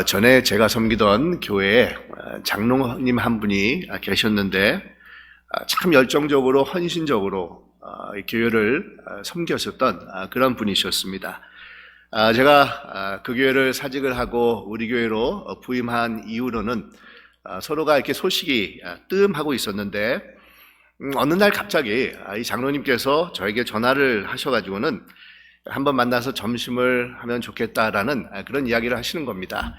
전에 제가 섬기던 교회에 장로님 한 분이 계셨는데 참 열정적으로 헌신적으로 이 교회를 섬겼었던 그런 분이셨습니다. 제가 그 교회를 사직을 하고 우리 교회로 부임한 이후로는 서로가 이렇게 소식이 뜸하고 있었는데 어느 날 갑자기 이 장로님께서 저에게 전화를 하셔가지고는 한번 만나서 점심을 하면 좋겠다라는 그런 이야기를 하시는 겁니다.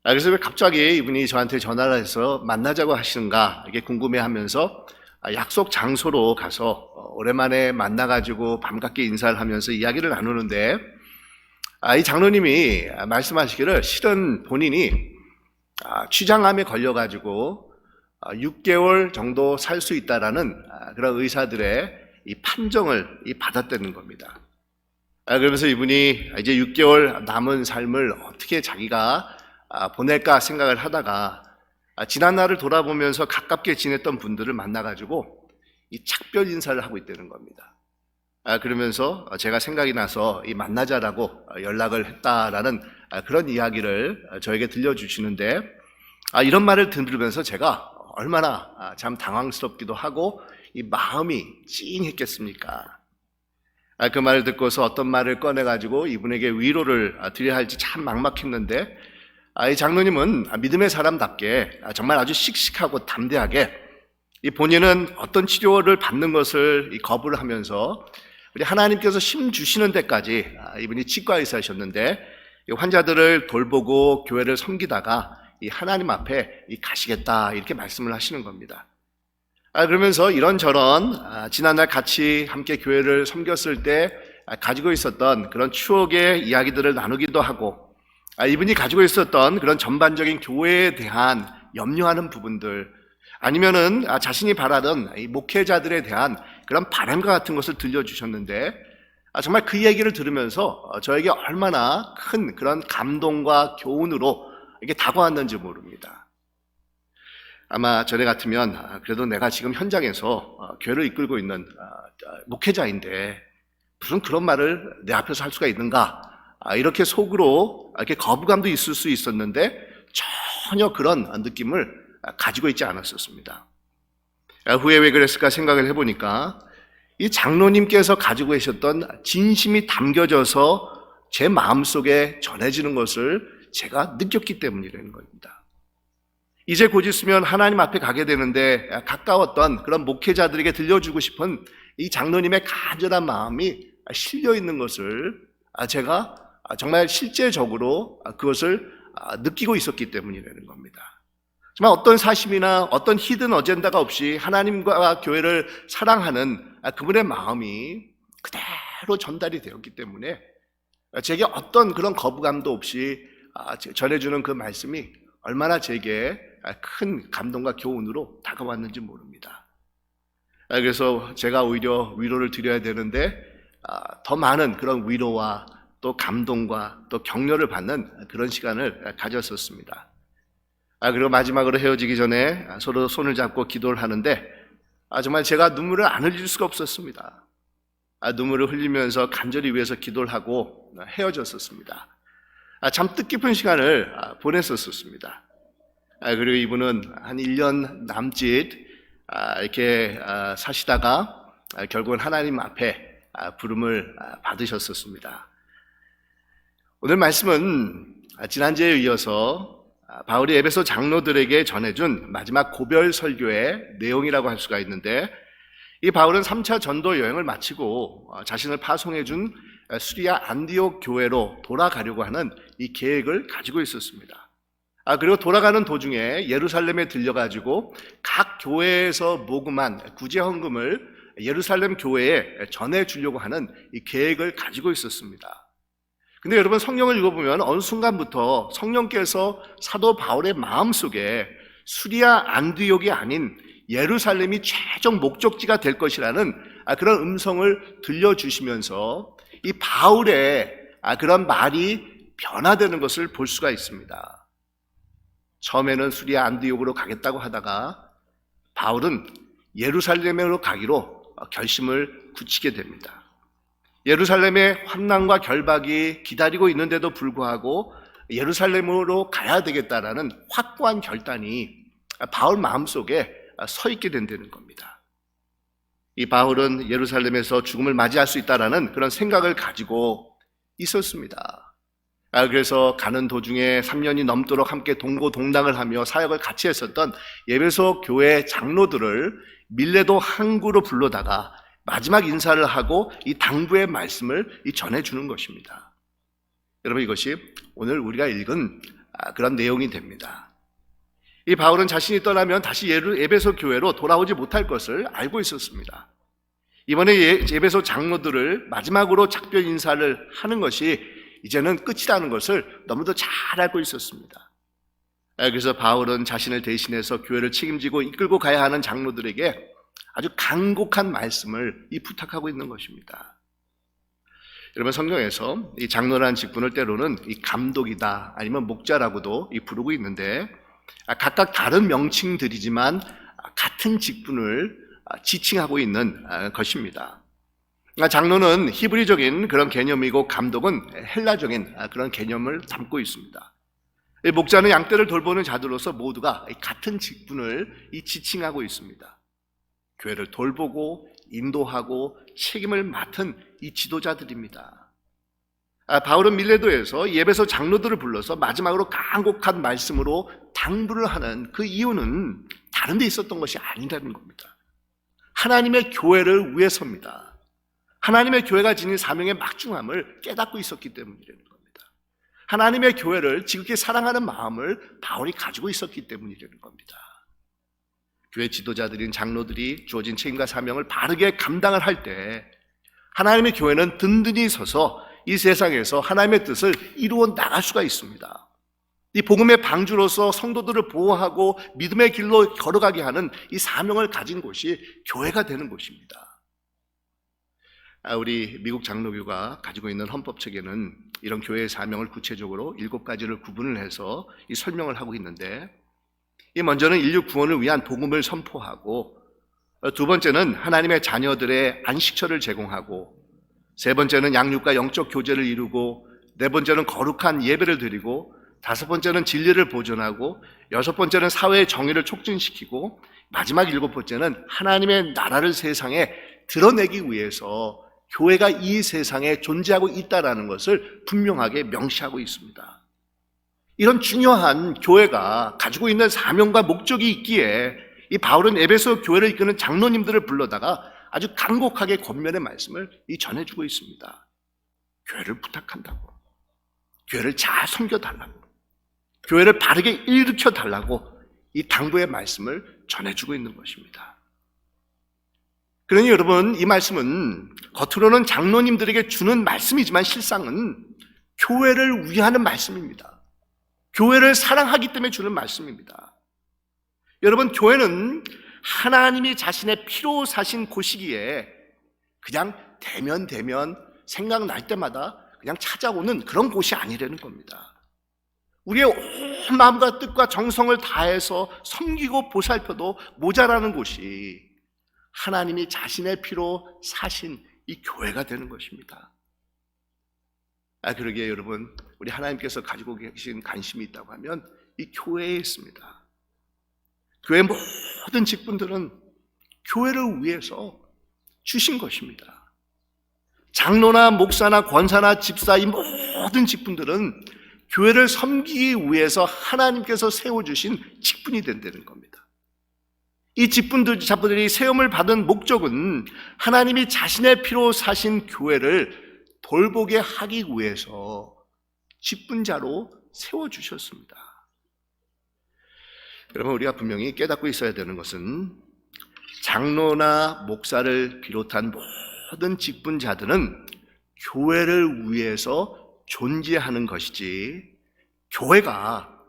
그래서 왜 갑자기 이분이 저한테 전화를 해서 만나자고 하시는가 이게 궁금해하면서 약속 장소로 가서 오랜만에 만나가지고 반갑게 인사를 하면서 이야기를 나누는데 이 장로님이 말씀하시기를 실은 본인이 취장암에 걸려가지고 6개월 정도 살 수 있다라는 그런 의사들의 이 판정을 받았다는 겁니다. 그러면서 이분이 이제 6개월 남은 삶을 어떻게 자기가 보낼까 생각을 하다가 지난 날을 돌아보면서 가깝게 지냈던 분들을 만나가지고 이 작별 인사를 하고 있다는 겁니다. 그러면서 제가 생각이 나서 이 만나자라고 연락을 했다라는 그런 이야기를 저에게 들려주시는데 이런 말을 들으면서 제가 얼마나 참 당황스럽기도 하고 이 마음이 찡했겠습니까? 그 말을 듣고서 어떤 말을 꺼내가지고 이분에게 위로를 드려야 할지 참 막막했는데 이 장로님은 믿음의 사람답게 정말 아주 씩씩하고 담대하게 본인은 어떤 치료를 받는 것을 거부를 하면서 우리 하나님께서 힘 주시는 데까지 이분이 치과 의사이셨는데 환자들을 돌보고 교회를 섬기다가 이 하나님 앞에 가시겠다 이렇게 말씀을 하시는 겁니다. 그러면서 이런저런 지난날 같이 함께 교회를 섬겼을 때 가지고 있었던 그런 추억의 이야기들을 나누기도 하고 이분이 가지고 있었던 그런 전반적인 교회에 대한 염려하는 부분들 아니면은 자신이 바라던 이 목회자들에 대한 그런 바람과 같은 것을 들려주셨는데 정말 그 얘기를 들으면서 저에게 얼마나 큰 그런 감동과 교훈으로 이게 다가왔는지 모릅니다. 아마 전에 같으면 그래도 내가 지금 현장에서 교회를 이끌고 있는 목회자인데 무슨 그런 말을 내 앞에서 할 수가 있는가 이렇게 속으로 이렇게 거부감도 있을 수 있었는데 전혀 그런 느낌을 가지고 있지 않았었습니다. 후에 왜 그랬을까 생각을 해보니까 이 장로님께서 가지고 계셨던 진심이 담겨져서 제 마음속에 전해지는 것을 제가 느꼈기 때문이라는 겁니다. 이제 곧 있으면 하나님 앞에 가게 되는데 가까웠던 그런 목회자들에게 들려주고 싶은 이 장로님의 간절한 마음이 실려 있는 것을 제가 정말 실제적으로 그것을 느끼고 있었기 때문이라는 겁니다. 정말 어떤 사심이나 어떤 히든 어젠다가 없이 하나님과 교회를 사랑하는 그분의 마음이 그대로 전달이 되었기 때문에 제게 어떤 그런 거부감도 없이 전해주는 그 말씀이 얼마나 제게 큰 감동과 교훈으로 다가왔는지 모릅니다. 그래서 제가 오히려 위로를 드려야 되는데 더 많은 그런 위로와 또 감동과 또 격려를 받는 그런 시간을 가졌었습니다. 그리고 마지막으로 헤어지기 전에 서로 손을 잡고 기도를 하는데 정말 제가 눈물을 안 흘릴 수가 없었습니다. 눈물을 흘리면서 간절히 위해서 기도를 하고 헤어졌었습니다. 참 뜻깊은 시간을 보냈었습니다. 그리고 이분은 한 1년 남짓 이렇게 사시다가 결국은 하나님 앞에 부름을 받으셨었습니다. 오늘 말씀은 지난주에 이어서 바울이 에베소 장로들에게 전해준 마지막 고별 설교의 내용이라고 할 수가 있는데 이 바울은 3차 전도 여행을 마치고 자신을 파송해준 수리아 안디옥 교회로 돌아가려고 하는 이 계획을 가지고 있었습니다. 그리고 돌아가는 도중에 예루살렘에 들려가지고 각 교회에서 모금한 구제 헌금을 예루살렘 교회에 전해주려고 하는 이 계획을 가지고 있었습니다. 근데 여러분 성경을 읽어보면 어느 순간부터 성령께서 사도 바울의 마음속에 수리아 안디옥이 아닌 예루살렘이 최종 목적지가 될 것이라는 그런 음성을 들려주시면서 이 바울의 그런 말이 변화되는 것을 볼 수가 있습니다. 처음에는 수리아 안디옥으로 가겠다고 하다가 바울은 예루살렘으로 가기로 결심을 굳히게 됩니다. 예루살렘의 환난과 결박이 기다리고 있는데도 불구하고 예루살렘으로 가야 되겠다라는 확고한 결단이 바울 마음속에 서 있게 된다는 겁니다. 이 바울은 예루살렘에서 죽음을 맞이할 수 있다라는 그런 생각을 가지고 있었습니다. 그래서 가는 도중에 3년이 넘도록 함께 동고동락을 하며 사역을 같이 했었던 에베소 교회 장로들을 밀레도 항구로 불러다가 마지막 인사를 하고 이 당부의 말씀을 전해주는 것입니다. 여러분, 이것이 오늘 우리가 읽은 그런 내용이 됩니다. 이 바울은 자신이 떠나면 다시 에베소 교회로 돌아오지 못할 것을 알고 있었습니다. 이번에 에베소 장로들을 마지막으로 작별 인사를 하는 것이 이제는 끝이라는 것을 너무도 잘 알고 있었습니다. 그래서 바울은 자신을 대신해서 교회를 책임지고 이끌고 가야 하는 장로들에게 아주 간곡한 말씀을 부탁하고 있는 것입니다. 여러분, 성경에서 이 장로라는 직분을 때로는 이 감독이다 아니면 목자라고도 부르고 있는데, 각각 다른 명칭들이지만 같은 직분을 지칭하고 있는 것입니다. 장로는 히브리적인 그런 개념이고 감독은 헬라적인 그런 개념을 담고 있습니다. 목자는 양떼를 돌보는 자들로서 모두가 같은 직분을 지칭하고 있습니다. 교회를 돌보고 인도하고 책임을 맡은 이 지도자들입니다. 바울은 밀레도에서 에베소 장로들을 불러서 마지막으로 간곡한 말씀으로 당부를 하는 그 이유는 다른 데 있었던 것이 아니라는 겁니다. 하나님의 교회를 위해서입니다. 하나님의 교회가 지닌 사명의 막중함을 깨닫고 있었기 때문이라는 겁니다. 하나님의 교회를 지극히 사랑하는 마음을 바울이 가지고 있었기 때문이라는 겁니다. 교회 지도자들인 장로들이 주어진 책임과 사명을 바르게 감당을 할 때 하나님의 교회는 든든히 서서 이 세상에서 하나님의 뜻을 이루어 나갈 수가 있습니다. 이 복음의 방주로서 성도들을 보호하고 믿음의 길로 걸어가게 하는 이 사명을 가진 곳이 교회가 되는 곳입니다. 우리 미국 장로교가 가지고 있는 헌법책에는 이런 교회의 사명을 구체적으로 7가지를 구분을 해서 이 설명을 하고 있는데, 이 먼저는 인류 구원을 위한 복음을 선포하고, 두 번째는 하나님의 자녀들의 안식처를 제공하고, 세 번째는 양육과 영적 교제를 이루고, 네 번째는 거룩한 예배를 드리고, 다섯 번째는 진리를 보존하고, 여섯 번째는 사회의 정의를 촉진시키고, 마지막 7번째는 하나님의 나라를 세상에 드러내기 위해서 교회가 이 세상에 존재하고 있다는 것을 분명하게 명시하고 있습니다. 이런 중요한 교회가 가지고 있는 사명과 목적이 있기에 이 바울은 에베소 교회를 이끄는 장로님들을 불러다가 아주 간곡하게 권면의 말씀을 전해주고 있습니다. 교회를 부탁한다고, 교회를 잘 섬겨달라고, 교회를 바르게 일으켜달라고 이 당부의 말씀을 전해주고 있는 것입니다. 그러니 여러분, 이 말씀은 겉으로는 장로님들에게 주는 말씀이지만 실상은 교회를 위하는 말씀입니다. 교회를 사랑하기 때문에 주는 말씀입니다. 여러분, 교회는 하나님이 자신의 피로 사신 곳이기에 그냥 대면 생각날 때마다 그냥 찾아오는 그런 곳이 아니라는 겁니다. 우리의 온 마음과 뜻과 정성을 다해서 섬기고 보살펴도 모자라는 곳이 하나님이 자신의 피로 사신 이 교회가 되는 것입니다. 그러기에 여러분, 우리 하나님께서 가지고 계신 관심이 있다고 하면 이 교회에 있습니다. 교회의 모든 직분들은 교회를 위해서 주신 것입니다. 장로나 목사나 권사나 집사, 이 모든 직분들은 교회를 섬기기 위해서 하나님께서 세워주신 직분이 된다는 겁니다. 이 직분자들이 세움을 받은 목적은 하나님이 자신의 피로 사신 교회를 돌보게 하기 위해서 직분자로 세워주셨습니다. 여러분, 우리가 분명히 깨닫고 있어야 되는 것은 장로나 목사를 비롯한 모든 직분자들은 교회를 위해서 존재하는 것이지, 교회가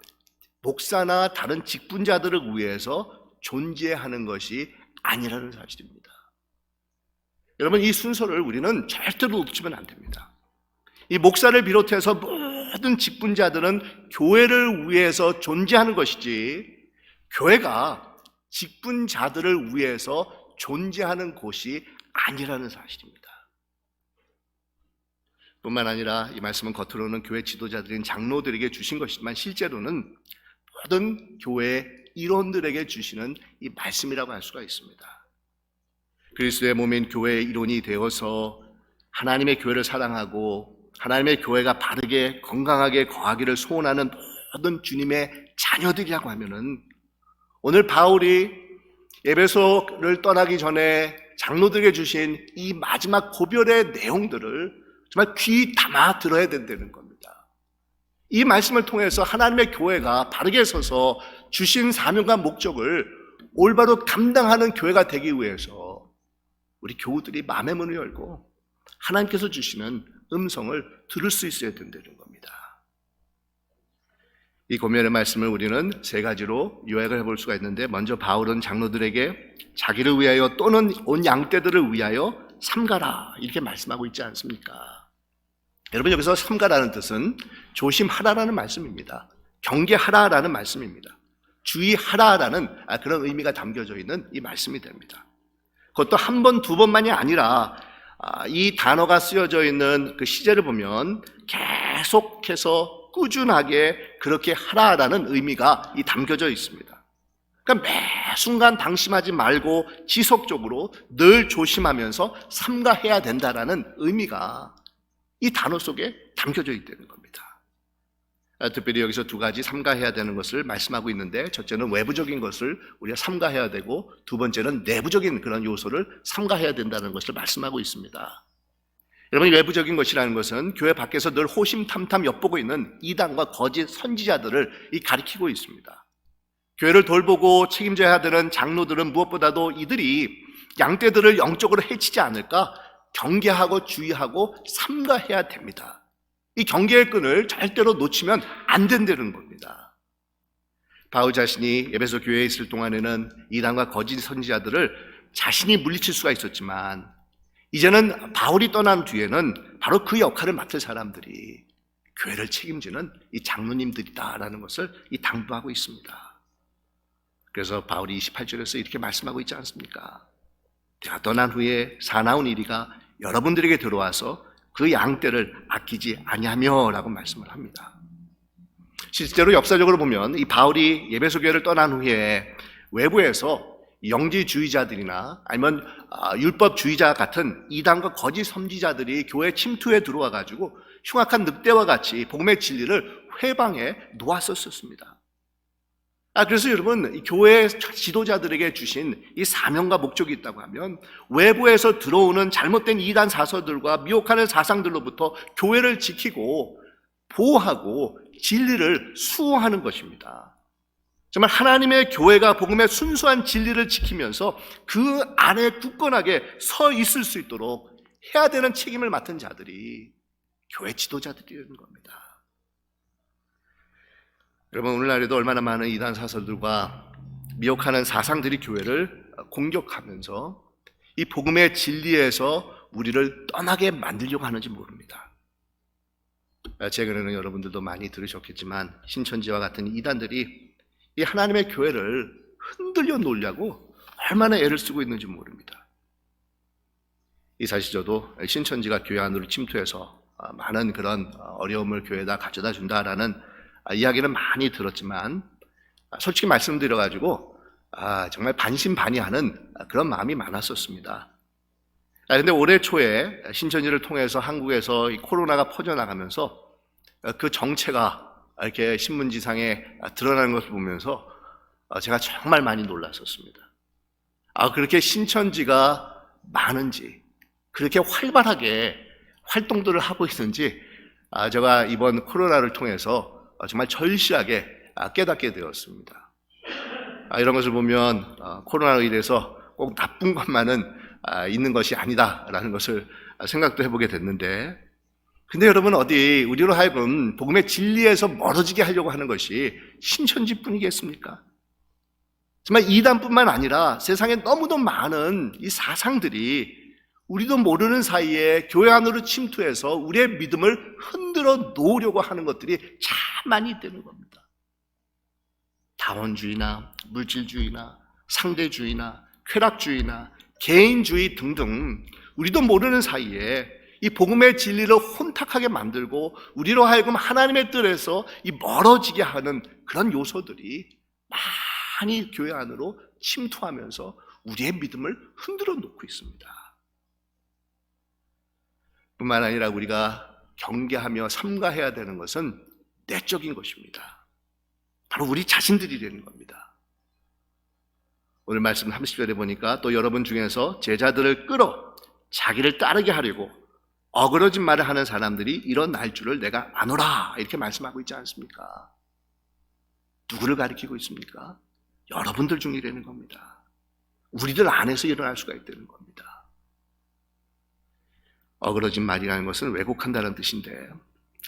목사나 다른 직분자들을 위해서 존재하는 것이 아니라는 사실입니다. 여러분, 이 순서를 우리는 절대로 놓치면 안 됩니다. 이 목사를 비롯해서 모든 직분자들은 교회를 위해서 존재하는 것이지, 교회가 직분자들을 위해서 존재하는 곳이 아니라는 사실입니다. 뿐만 아니라 이 말씀은 겉으로는 교회 지도자들인 장로들에게 주신 것이지만 실제로는 모든 교회 일원들에게 주시는 이 말씀이라고 할 수가 있습니다. 그리스도의 몸인 교회의 일원이 되어서 하나님의 교회를 사랑하고 하나님의 교회가 바르게 건강하게 거하기를 소원하는 모든 주님의 자녀들이라고 하면은 오늘 바울이 에베소를 떠나기 전에 장로들에게 주신 이 마지막 고별의 내용들을 정말 귀 담아 들어야 된다는 겁니다. 이 말씀을 통해서 하나님의 교회가 바르게 서서 주신 사명과 목적을 올바로 감당하는 교회가 되기 위해서 우리 교우들이 마음의 문을 열고 하나님께서 주시는 음성을 들을 수 있어야 된다는 겁니다. 이 고면의 말씀을 우리는 세 가지로 요약을 해볼 수가 있는데, 먼저 바울은 장로들에게 자기를 위하여 또는 온 양떼들을 위하여 삼가라 이렇게 말씀하고 있지 않습니까? 여러분, 여기서 삼가라는 뜻은 조심하라라는 말씀입니다. 경계하라라는 말씀입니다. 주의하라라는 그런 의미가 담겨져 있는 이 말씀이 됩니다. 그것도 한 번, 두 번만이 아니라 이 단어가 쓰여져 있는 그 시제를 보면 계속해서 꾸준하게 그렇게 하라라는 의미가 담겨져 있습니다. 그러니까 매 순간 방심하지 말고 지속적으로 늘 조심하면서 삼가해야 된다라는 의미가 이 단어 속에 담겨져 있다는 겁니다. 특별히 여기서 두 가지 삼가해야 되는 것을 말씀하고 있는데, 첫째는 외부적인 것을 우리가 삼가해야 되고, 두 번째는 내부적인 그런 요소를 삼가해야 된다는 것을 말씀하고 있습니다. 여러분, 외부적인 것이라는 것은 교회 밖에서 늘 호심탐탐 엿보고 있는 이단과 거짓 선지자들을 가리키고 있습니다. 교회를 돌보고 책임져야 되는 장로들은 무엇보다도 이들이 양떼들을 영적으로 해치지 않을까 경계하고 주의하고 삼가해야 됩니다. 이 경계의 끈을 절대로 놓치면 안 된다는 겁니다. 바울 자신이 에베소 교회에 있을 동안에는 이단과 거짓 선지자들을 자신이 물리칠 수가 있었지만, 이제는 바울이 떠난 뒤에는 바로 그 역할을 맡을 사람들이 교회를 책임지는 이 장로님들이다라는 것을 당부하고 있습니다. 그래서 바울이 28절에서 이렇게 말씀하고 있지 않습니까? 내가 떠난 후에 사나운 이리가 여러분들에게 들어와서 그 양떼를 아끼지 아니하며 라고 말씀을 합니다. 실제로 역사적으로 보면 이 바울이 에베소 교회를 떠난 후에 외부에서 영지주의자들이나 아니면 율법주의자 같은 이단과 거짓 선지자들이 교회 침투에 들어와 가지고 흉악한 늑대와 같이 복음의 진리를 회방에 놓았었습니다. 그래서 여러분, 교회 지도자들에게 주신 이 사명과 목적이 있다고 하면 외부에서 들어오는 잘못된 이단 사서들과 미혹하는 사상들로부터 교회를 지키고 보호하고 진리를 수호하는 것입니다. 정말 하나님의 교회가 복음의 순수한 진리를 지키면서 그 안에 굳건하게 서 있을 수 있도록 해야 되는 책임을 맡은 자들이 교회 지도자들이라는 겁니다. 여러분, 오늘날에도 얼마나 많은 이단 사설들과 미혹하는 사상들이 교회를 공격하면서 이 복음의 진리에서 우리를 떠나게 만들려고 하는지 모릅니다. 최근에는 여러분들도 많이 들으셨겠지만 신천지와 같은 이단들이 이 하나님의 교회를 흔들려 놓으려고 얼마나 애를 쓰고 있는지 모릅니다. 이 사실 저도 신천지가 교회 안으로 침투해서 많은 그런 어려움을 교회에다 가져다 준다라는 이야기는 많이 들었지만, 솔직히 말씀드려가지고 정말 반신반의하는 그런 마음이 많았었습니다. 그런데 올해 초에 신천지를 통해서 한국에서 이 코로나가 퍼져나가면서 그 정체가 이렇게 신문지상에 드러나는 것을 보면서 제가 정말 많이 놀랐었습니다. 그렇게 신천지가 많은지, 그렇게 활발하게 활동들을 하고 있는지 제가 이번 코로나를 통해서 정말 절실하게 깨닫게 되었습니다. 이런 것을 보면 코로나로 인해서 꼭 나쁜 것만은 있는 것이 아니다라는 것을 생각도 해보게 됐는데, 근데 여러분, 어디 우리로 하여금 복음의 진리에서 멀어지게 하려고 하는 것이 신천지뿐이겠습니까? 정말 이단뿐만 아니라 세상에 너무도 많은 이 사상들이 우리도 모르는 사이에 교회 안으로 침투해서 우리의 믿음을 흔들어 놓으려고 하는 것들이 참 많이 있다는 겁니다. 다원주의나 물질주의나 상대주의나 쾌락주의나 개인주의 등등 우리도 모르는 사이에 이 복음의 진리를 혼탁하게 만들고 우리로 하여금 하나님의 뜻에서 이 멀어지게 하는 그런 요소들이 많이 교회 안으로 침투하면서 우리의 믿음을 흔들어 놓고 있습니다. 뿐만 아니라 우리가 경계하며 삼가해야 되는 것은 내적인 것입니다. 바로 우리 자신들이라는 겁니다. 오늘 말씀 30절에 보니까 또 여러분 중에서 제자들을 끌어 자기를 따르게 하려고 어그러진 말을 하는 사람들이 일어날 줄을 내가 아노라, 이렇게 말씀하고 있지 않습니까? 누구를 가리키고 있습니까? 여러분들 중이라는 겁니다. 우리들 안에서 일어날 수가 있다는 겁니다. 어그러진 말이라는 것은 왜곡한다는 뜻인데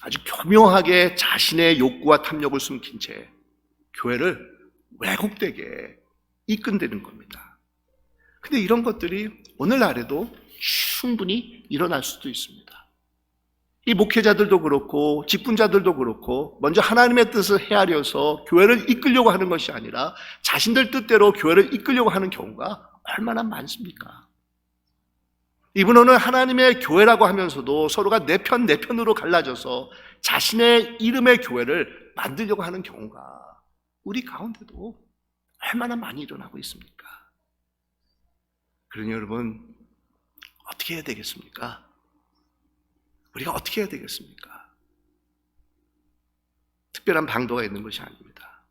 아주 교묘하게 자신의 욕구와 탐욕을 숨긴 채 교회를 왜곡되게 이끈다는 겁니다. 근데 이런 것들이 오늘날에도 충분히 일어날 수도 있습니다. 이 목회자들도 그렇고 직분자들도 그렇고 먼저 하나님의 뜻을 헤아려서 교회를 이끌려고 하는 것이 아니라 자신들 뜻대로 교회를 이끌려고 하는 경우가 얼마나 많습니까? 이분은 하나님의 교회라고 하면서도 서로가 내 편으로 갈라져서 자신의 이름의 교회를 만들려고 하는 경우가 우리 가운데도 얼마나 많이 일어나고 있습니까? 그러니 여러분, 어떻게 해야 되겠습니까? 우리가 어떻게 해야 되겠습니까? 특별한 방도가 있는 것이 아닙니다.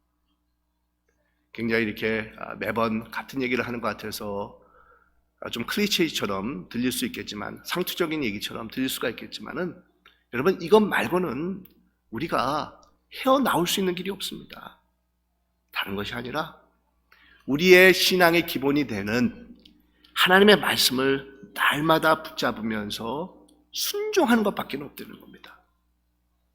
굉장히 이렇게 매번 같은 얘기를 하는 것 같아서 좀 클리셰처럼 들릴 수 있겠지만, 상투적인 얘기처럼 들릴 수가 있겠지만은, 여러분, 이것 말고는 우리가 헤어나올 수 있는 길이 없습니다. 다른 것이 아니라 우리의 신앙의 기본이 되는 하나님의 말씀을 날마다 붙잡으면서 순종하는 것밖에 없다는 겁니다.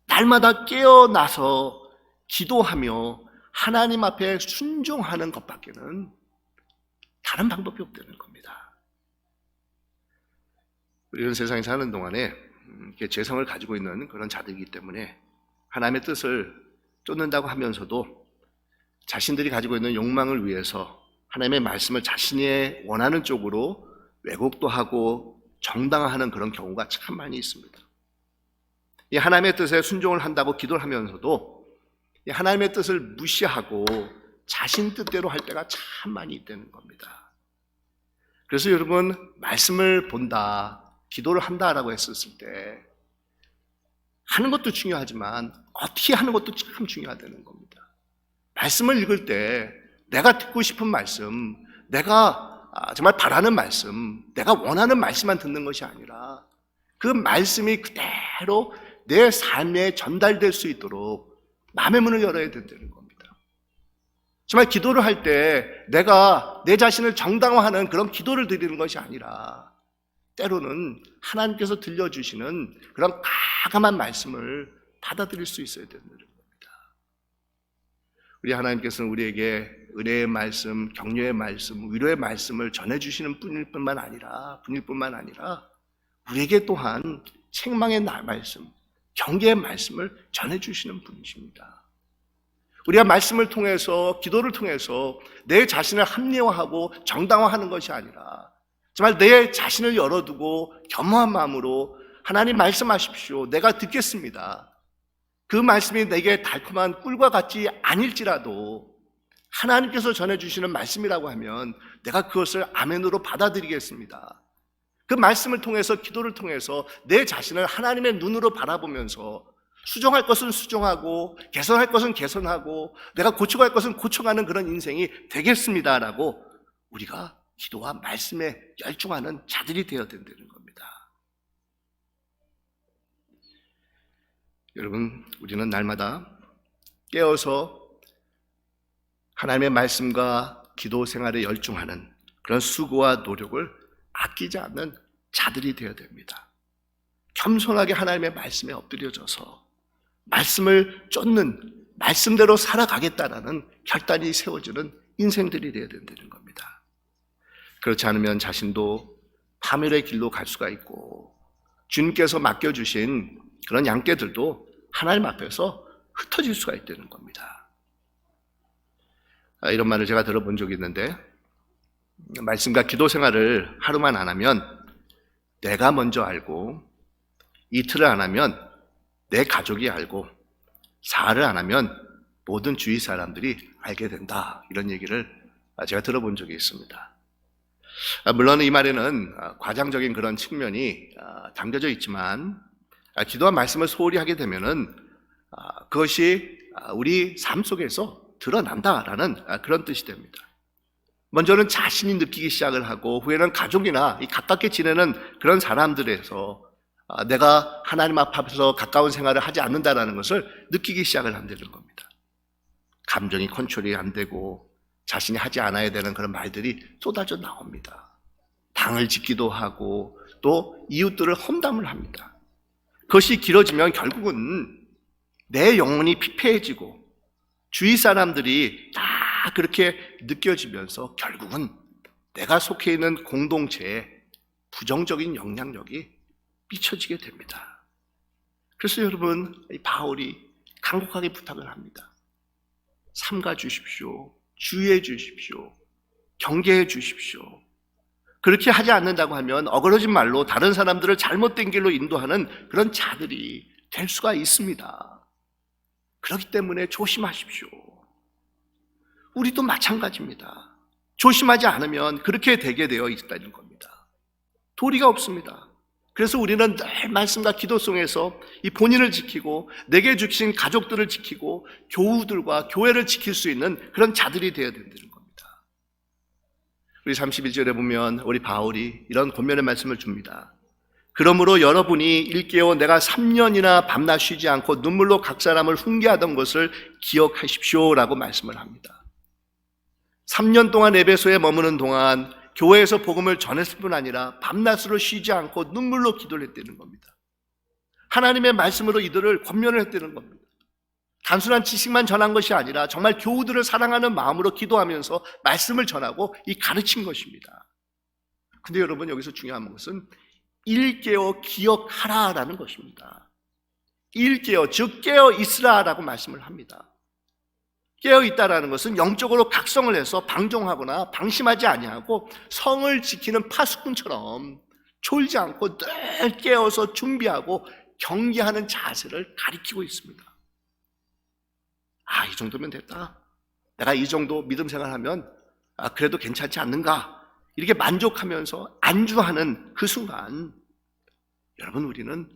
날마다 깨어나서 기도하며 하나님 앞에 순종하는 것밖에는 다른 방법이 없다는 겁니다. 우리는 세상에 사는 동안에 재성을 가지고 있는 그런 자들이기 때문에 하나님의 뜻을 쫓는다고 하면서도 자신들이 가지고 있는 욕망을 위해서 하나님의 말씀을 자신의 원하는 쪽으로 왜곡도 하고 정당화하는 그런 경우가 참 많이 있습니다. 이 하나님의 뜻에 순종을 한다고 기도를 하면서도 이 하나님의 뜻을 무시하고 자신 뜻대로 할 때가 참 많이 있다는 겁니다. 그래서 여러분, 말씀을 본다, 기도를 한다라고 했었을 때 하는 것도 중요하지만 어떻게 하는 것도 참 중요하다는 겁니다. 말씀을 읽을 때 내가 듣고 싶은 말씀, 내가 정말 바라는 말씀, 내가 원하는 말씀만 듣는 것이 아니라 그 말씀이 그대로 내 삶에 전달될 수 있도록 마음의 문을 열어야 된다는 겁니다. 정말 기도를 할 때 내가 내 자신을 정당화하는 그런 기도를 드리는 것이 아니라 때로는 하나님께서 들려주시는 그런 가감한 말씀을 받아들일 수 있어야 된다는 겁니다. 우리 하나님께서는 우리에게 은혜의 말씀, 격려의 말씀, 위로의 말씀을 전해주시는 분일 뿐만 아니라 우리에게 또한 책망의 말씀, 경계의 말씀을 전해주시는 분이십니다. 우리가 말씀을 통해서, 기도를 통해서 내 자신을 합리화하고 정당화하는 것이 아니라 정말 내 자신을 열어두고 겸허한 마음으로 하나님 말씀하십시오, 내가 듣겠습니다, 그 말씀이 내게 달콤한 꿀과 같지 아닐지라도 하나님께서 전해주시는 말씀이라고 하면 내가 그것을 아멘으로 받아들이겠습니다. 그 말씀을 통해서, 기도를 통해서 내 자신을 하나님의 눈으로 바라보면서 수정할 것은 수정하고 개선할 것은 개선하고 내가 고쳐갈 것은 고쳐가는 그런 인생이 되겠습니다라고 우리가 기도와 말씀에 열중하는 자들이 되어야 된다는 겁니다. 여러분, 우리는 날마다 깨어서 하나님의 말씀과 기도 생활에 열중하는 그런 수고와 노력을 아끼지 않는 자들이 되어야 됩니다. 겸손하게 하나님의 말씀에 엎드려져서 말씀을 쫓는, 말씀대로 살아가겠다라는 결단이 세워지는 인생들이 되어야 된다는 겁니다. 그렇지 않으면 자신도 파멸의 길로 갈 수가 있고 주님께서 맡겨주신 그런 양떼들도 하나님 앞에서 흩어질 수가 있다는 겁니다. 이런 말을 제가 들어본 적이 있는데, 말씀과 기도 생활을 하루만 안 하면 내가 먼저 알고 이틀을 안 하면 내 가족이 알고 사흘을 안 하면 모든 주위 사람들이 알게 된다. 이런 얘기를 제가 들어본 적이 있습니다. 물론 이 말에는 과장적인 그런 측면이 담겨져 있지만 기도와 말씀을 소홀히 하게 되면은 그것이 우리 삶 속에서 드러난다라는 그런 뜻이 됩니다. 먼저는 자신이 느끼기 시작을 하고 후에는 가족이나 가깝게 지내는 그런 사람들에서 내가 하나님 앞에서 가까운 생활을 하지 않는다라는 것을 느끼기 시작을 한다는 겁니다. 감정이 컨트롤이 안 되고 자신이 하지 않아야 되는 그런 말들이 쏟아져 나옵니다. 당을 짓기도 하고 또 이웃들을 험담을 합니다. 그것이 길어지면 결국은 내 영혼이 피폐해지고 주위 사람들이 다 그렇게 느껴지면서 결국은 내가 속해 있는 공동체에 부정적인 영향력이 미쳐지게 됩니다. 그래서 여러분, 바울이 간곡하게 부탁을 합니다. 삼가 주십시오. 주의해 주십시오. 경계해 주십시오. 그렇게 하지 않는다고 하면 어그러진 말로 다른 사람들을 잘못된 길로 인도하는 그런 자들이 될 수가 있습니다. 그렇기 때문에 조심하십시오. 우리도 마찬가지입니다. 조심하지 않으면 그렇게 되게 되어 있다는 겁니다. 도리가 없습니다. 그래서 우리는 늘 말씀과 기도 속에서 이 본인을 지키고 내게 주신 가족들을 지키고 교우들과 교회를 지킬 수 있는 그런 자들이 되어야 된다는 겁니다. 우리 31절에 보면 우리 바울이 이런 권면의 말씀을 줍니다. 그러므로 여러분이 일깨워 내가 3년이나 밤낮 쉬지 않고 눈물로 각 사람을 훈계하던 것을 기억하십시오라고 말씀을 합니다. 3년 동안 에베소에 머무는 동안 교회에서 복음을 전했을 뿐 아니라 밤낮으로 쉬지 않고 눈물로 기도를 했다는 겁니다. 하나님의 말씀으로 이들을 권면을 했다는 겁니다. 단순한 지식만 전한 것이 아니라 정말 교우들을 사랑하는 마음으로 기도하면서 말씀을 전하고 이 가르친 것입니다. 근데 여러분, 여기서 중요한 것은 일깨어 기억하라라는 것입니다. 일깨어, 즉 깨어 있으라라고 말씀을 합니다. 깨어있다라는 것은 영적으로 각성을 해서 방종하거나 방심하지 아니하고 성을 지키는 파수꾼처럼 졸지 않고 늘 깨어서 준비하고 경계하는 자세를 가리키고 있습니다. 이 정도면 됐다. 내가 이 정도 믿음 생활하면 그래도 괜찮지 않는가? 이렇게 만족하면서 안주하는 그 순간 여러분, 우리는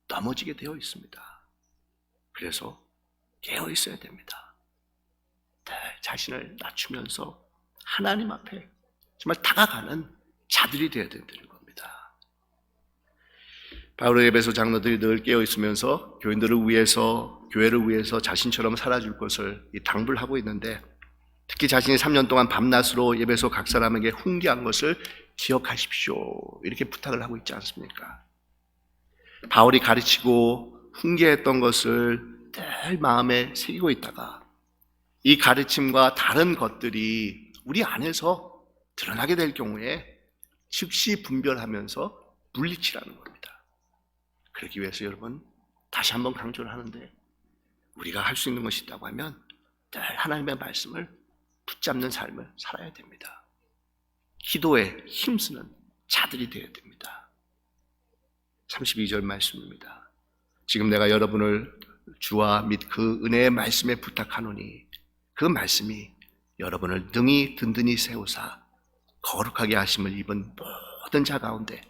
넘어지게 되어 있습니다. 그래서 깨어 있어야 됩니다. 자신을 낮추면서 하나님 앞에 정말 다가가는 자들이 되어야 된다는 겁니다. 바울의 에베소 장로들이 늘 깨어 있으면서 교인들을 위해서, 교회를 위해서 자신처럼 살아줄 것을 당부를 하고 있는데, 특히 자신이 3년 동안 밤낮으로 에베소 각 사람에게 훈계한 것을 기억하십시오, 이렇게 부탁을 하고 있지 않습니까? 바울이 가르치고 훈계했던 것을 늘 마음에 새기고 있다가 이 가르침과 다른 것들이 우리 안에서 드러나게 될 경우에 즉시 분별하면서 물리치라는 겁니다. 그러기 위해서 여러분, 다시 한번 강조를 하는데, 우리가 할 수 있는 것이 있다고 하면 늘 하나님의 말씀을 붙잡는 삶을 살아야 됩니다. 기도에 힘쓰는 자들이 되어야 됩니다. 32절 말씀입니다. 지금 내가 여러분을 주와 및 그 은혜의 말씀에 부탁하노니 그 말씀이 여러분을 능히 든든히 세우사 거룩하게 하심을 입은 모든 자 가운데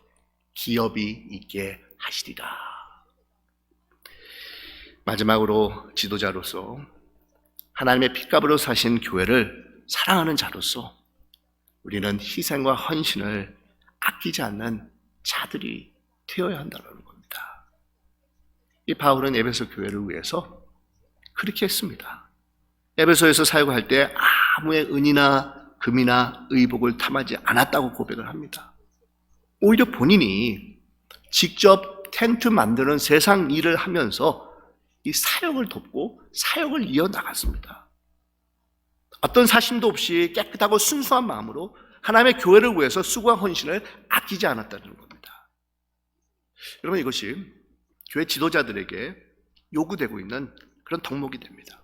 기업이 있게 하시리라. 마지막으로 지도자로서 하나님의 핏값으로 사신 교회를 사랑하는 자로서 우리는 희생과 헌신을 아끼지 않는 자들이 되어야 한다는 겁니다. 이 바울은 에베소 교회를 위해서 그렇게 했습니다. 에베소에서 사역할 때 아무의 은이나 금이나 의복을 탐하지 않았다고 고백을 합니다. 오히려 본인이 직접 텐트 만드는 세상 일을 하면서 이 사역을 돕고 사역을 이어나갔습니다. 어떤 사심도 없이 깨끗하고 순수한 마음으로 하나님의 교회를 위해서 수고와 헌신을 아끼지 않았다는 겁니다. 여러분, 이것이 교회 지도자들에게 요구되고 있는 그런 덕목이 됩니다.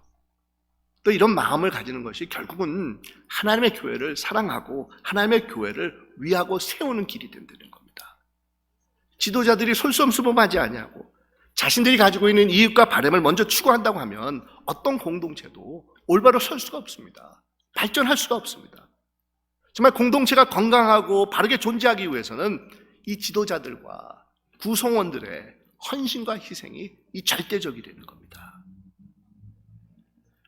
또 이런 마음을 가지는 것이 결국은 하나님의 교회를 사랑하고 하나님의 교회를 위하고 세우는 길이 된다는 겁니다. 지도자들이 솔선수범하지 아니하고 자신들이 가지고 있는 이익과 바람을 먼저 추구한다고 하면 어떤 공동체도 올바로 설 수가 없습니다. 발전할 수가 없습니다. 정말 공동체가 건강하고 바르게 존재하기 위해서는 이 지도자들과 구성원들의 헌신과 희생이 이 절대적이라는 겁니다.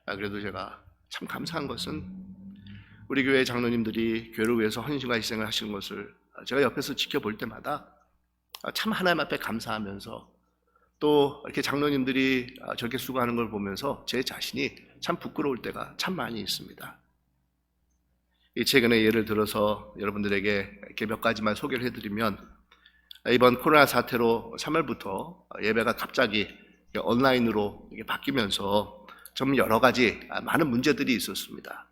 그래도 제가 참 감사한 것은 우리 교회 장로님들이 교회를 위해서 헌신과 희생을 하시는 것을 제가 옆에서 지켜볼 때마다 참 하나님 앞에 감사하면서 또 이렇게 장로님들이 저렇게 수고하는 걸 보면서 제 자신이 참 부끄러울 때가 참 많이 있습니다. 최근에 예를 들어서 여러분들에게 이렇게 몇 가지만 소개를 해드리면, 이번 코로나 사태로 3월부터 예배가 갑자기 온라인으로 바뀌면서 좀 여러 가지 많은 문제들이 있었습니다.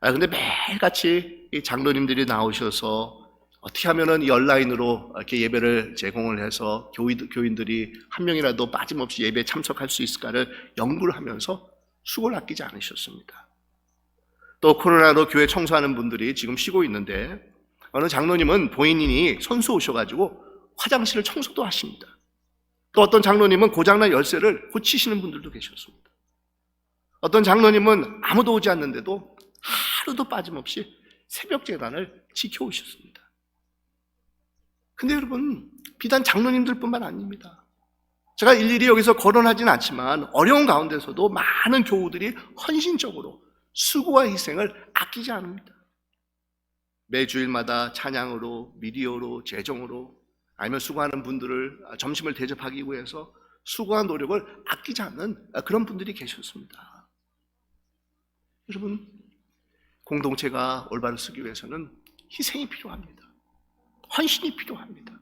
근데 매일같이 이 장로님들이 나오셔서 어떻게 하면은 이 온라인으로 이렇게 예배를 제공을 해서 교인들이 한 명이라도 빠짐없이 예배에 참석할 수 있을까를 연구를 하면서 수고를 아끼지 않으셨습니다. 또 코로나로 교회 청소하는 분들이 지금 쉬고 있는데 어느 장로님은 본인이 손수 오셔가지고 화장실을 청소도 하십니다. 또 어떤 장로님은 고장난 열쇠를 고치시는 분들도 계셨습니다. 어떤 장로님은 아무도 오지 않는데도 하루도 빠짐없이 새벽 제단을 지켜오셨습니다. 근데 여러분, 비단 장로님들뿐만 아닙니다. 제가 일일이 여기서 거론하지는 않지만 어려운 가운데서도 많은 교우들이 헌신적으로 수고와 희생을 아끼지 않습니다. 매주일마다 찬양으로, 미디어로, 재정으로, 아니면 수고하는 분들을 점심을 대접하기 위해서 수고와 노력을 아끼지 않는 그런 분들이 계셨습니다. 여러분, 공동체가 올바로 쓰기 위해서는 희생이 필요합니다. 헌신이 필요합니다.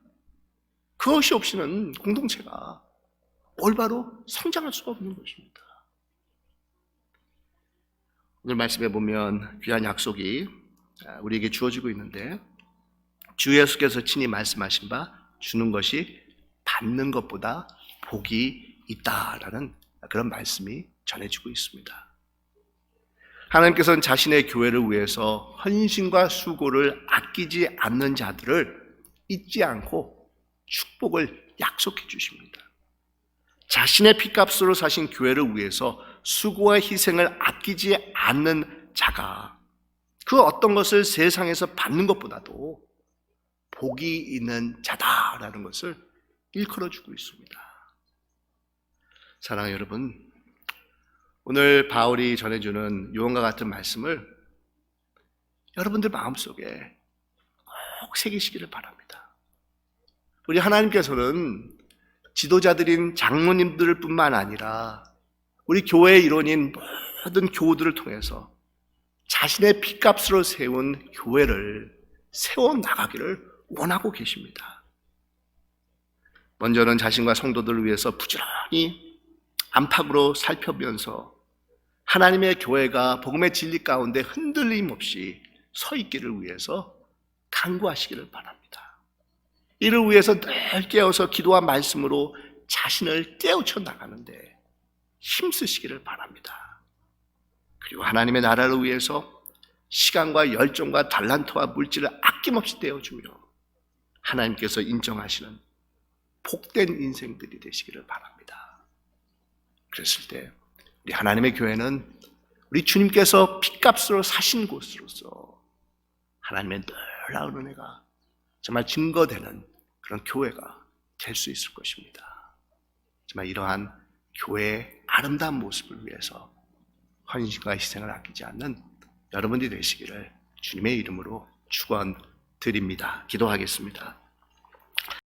그것이 없이는 공동체가 올바로 성장할 수가 없는 것입니다. 오늘 말씀해 보면 귀한 약속이 우리에게 주어지고 있는데, 주 예수께서 친히 말씀하신 바 주는 것이 받는 것보다 복이 있다라는 그런 말씀이 전해지고 있습니다. 하나님께서는 자신의 교회를 위해서 헌신과 수고를 아끼지 않는 자들을 잊지 않고 축복을 약속해 주십니다. 자신의 피값으로 사신 교회를 위해서 수고와 희생을 아끼지 않는 자가 그 어떤 것을 세상에서 받는 것보다도 복이 있는 자다라는 것을 일컬어주고 있습니다. 사랑하는 여러분, 오늘 바울이 전해주는 유언과 같은 말씀을 여러분들 마음속에 꼭 새기시기를 바랍니다. 우리 하나님께서는 지도자들인 장로님들 뿐만 아니라 우리 교회의 일원인 모든 교우들을 통해서 자신의 피값으로 세운 교회를 세워나가기를 원하고 계십니다. 먼저는 자신과 성도들을 위해서 부지런히 안팎으로 살펴보면서 하나님의 교회가 복음의 진리 가운데 흔들림 없이 서 있기를 위해서 간구하시기를 바랍니다. 이를 위해서 늘 깨어서 기도와 말씀으로 자신을 깨우쳐 나가는데 힘쓰시기를 바랍니다. 그리고 하나님의 나라를 위해서 시간과 열정과 달란트와 물질을 아낌없이 떼어주며 하나님께서 인정하시는 복된 인생들이 되시기를 바랍니다. 그랬을 때 우리 하나님의 교회는 우리 주님께서 피값으로 사신 곳으로서 하나님의 놀라운 은혜가 정말 증거되는 그런 교회가 될 수 있을 것입니다. 정말 이러한 교회의 아름다운 모습을 위해서 헌신과 희생을 아끼지 않는 여러분들이 되시기를 주님의 이름으로 축원드립니다. 기도하겠습니다.